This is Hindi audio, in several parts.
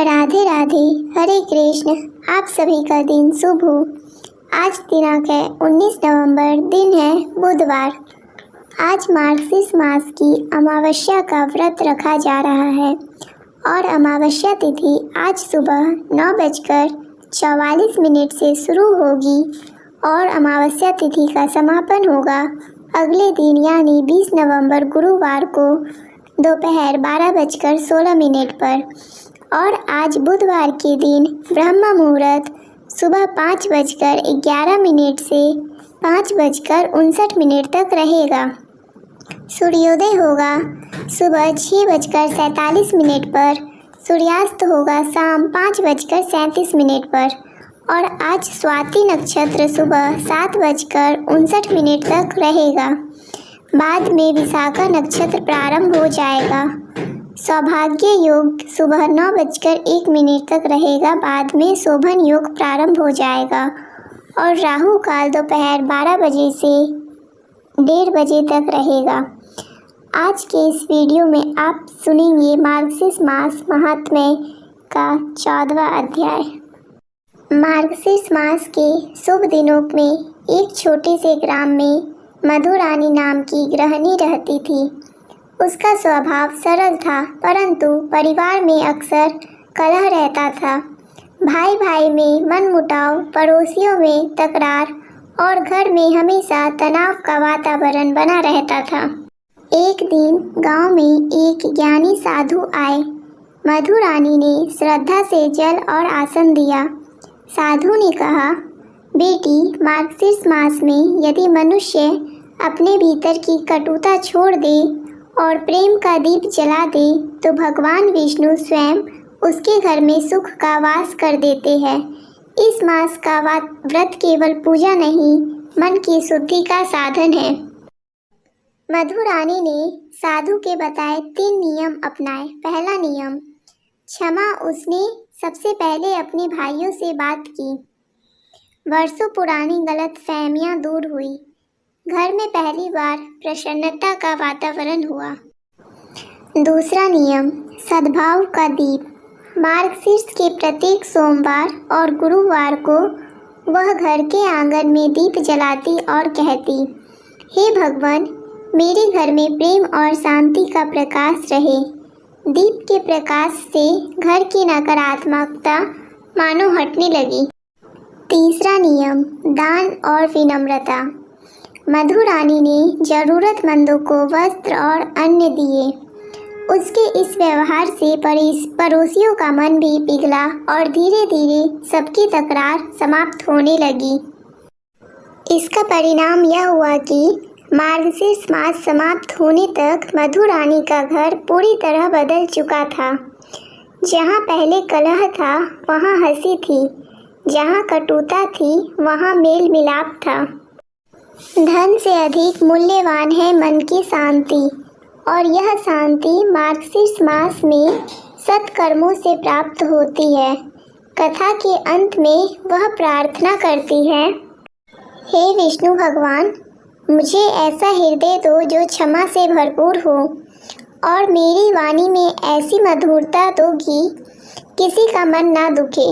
राधे राधे, हरे कृष्ण। आप सभी का दिन शुभ हो। आज दिनांक है 19 नवंबर, दिन है बुधवार। आज मार्गशीर्ष मास की अमावस्या का व्रत रखा जा रहा है और अमावस्या तिथि आज सुबह 9:44 से शुरू होगी और अमावस्या तिथि का समापन होगा अगले दिन यानी 20 नवंबर गुरुवार को दोपहर 12:16 पर। और आज बुधवार के दिन ब्रह्म मुहूर्त सुबह 5:11 से 5:59 तक रहेगा। सूर्योदय होगा सुबह 6:47 पर। सूर्यास्त होगा शाम 5:37 पर। और आज स्वाति नक्षत्र सुबह 7:59 तक रहेगा। बाद में विशाखा नक्षत्र प्रारंभ हो जाएगा। सौभाग्य योग सुबह 9:01 तक रहेगा। बाद में शोभन योग प्रारंभ हो जाएगा और राहु काल दोपहर 12 बजे से 1:30 बजे तक रहेगा। आज के इस वीडियो में आप सुनेंगे मार्गशीर्ष मास महात्म्य का 14वां अध्याय। मार्गशीर्ष मास के शुभ दिनों में एक छोटे से ग्राम में मधुरानी नाम की गृहिणी रहती थी। उसका स्वभाव सरल था, परंतु परिवार में अक्सर कलह रहता था। भाई भाई में मनमुटाव, पड़ोसियों में तकरार और घर में हमेशा तनाव का वातावरण बना रहता था। एक दिन गांव में एक ज्ञानी साधु आए। मधुरानी ने श्रद्धा से जल और आसन दिया। साधु ने कहा, बेटी, मार्गशीर्ष मास में यदि मनुष्य अपने भीतर की कटुता छोड़ दे और प्रेम का दीप जला दे तो भगवान विष्णु स्वयं उसके घर में सुख का वास कर देते हैं। इस मास का व्रत केवल पूजा नहीं, मन की शुद्धि का साधन है। मधुरानी ने साधु के बताए 3 नियम अपनाए। पहला नियम, क्षमा। उसने सबसे पहले अपने भाइयों से बात की। वर्षों पुरानी गलतफहमियां दूर हुई। घर में पहली बार प्रसन्नता का वातावरण हुआ। दूसरा नियम, सद्भाव का दीप। मार्गशीर्ष के प्रत्येक सोमवार और गुरुवार को वह घर के आंगन में दीप जलाती और कहती, हे भगवान, मेरे घर में प्रेम और शांति का प्रकाश रहे। दीप के प्रकाश से घर की नकारात्मकता मानो हटने लगी। तीसरा नियम, दान और विनम्रता। मधुरानी ने जरूरतमंदों को वस्त्र और अन्न दिए। उसके इस व्यवहार से पड़ोसियों का मन भी पिघला और धीरे धीरे सबकी तकरार समाप्त होने लगी। इसका परिणाम यह हुआ कि मार्गशीर्ष मास समाप्त होने तक मधुरानी का घर पूरी तरह बदल चुका था। जहाँ पहले कलह था वहाँ हंसी थी, जहाँ कटुता थी वहाँ मेल मिलाप था। धन से अधिक मूल्यवान है मन की शांति, और यह शांति मार्गशीर्ष मास में सत्कर्मों से प्राप्त होती है। कथा के अंत में वह प्रार्थना करती है, हे विष्णु भगवान, मुझे ऐसा हृदय दो जो क्षमा से भरपूर हो और मेरी वाणी में ऐसी मधुरता दो कि किसी का मन ना दुखे।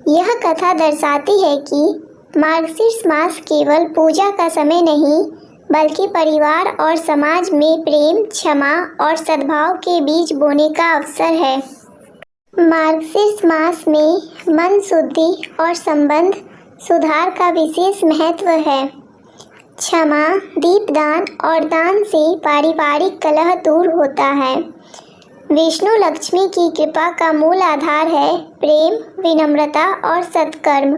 यह कथा दर्शाती है कि मार्गशीर्ष मास केवल पूजा का समय नहीं, बल्कि परिवार और समाज में प्रेम, क्षमा और सद्भाव के बीज बोने का अवसर है। मार्गशीर्ष मास में मन शुद्धि और संबंध सुधार का विशेष महत्व है। क्षमा, दीपदान और दान से पारिवारिक कलह दूर होता है। विष्णु लक्ष्मी की कृपा का मूल आधार है प्रेम, विनम्रता और सत्कर्म।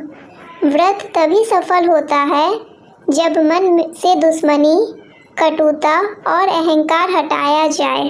व्रत तभी सफल होता है जब मन से दुश्मनी, कटुता और अहंकार हटाया जाए।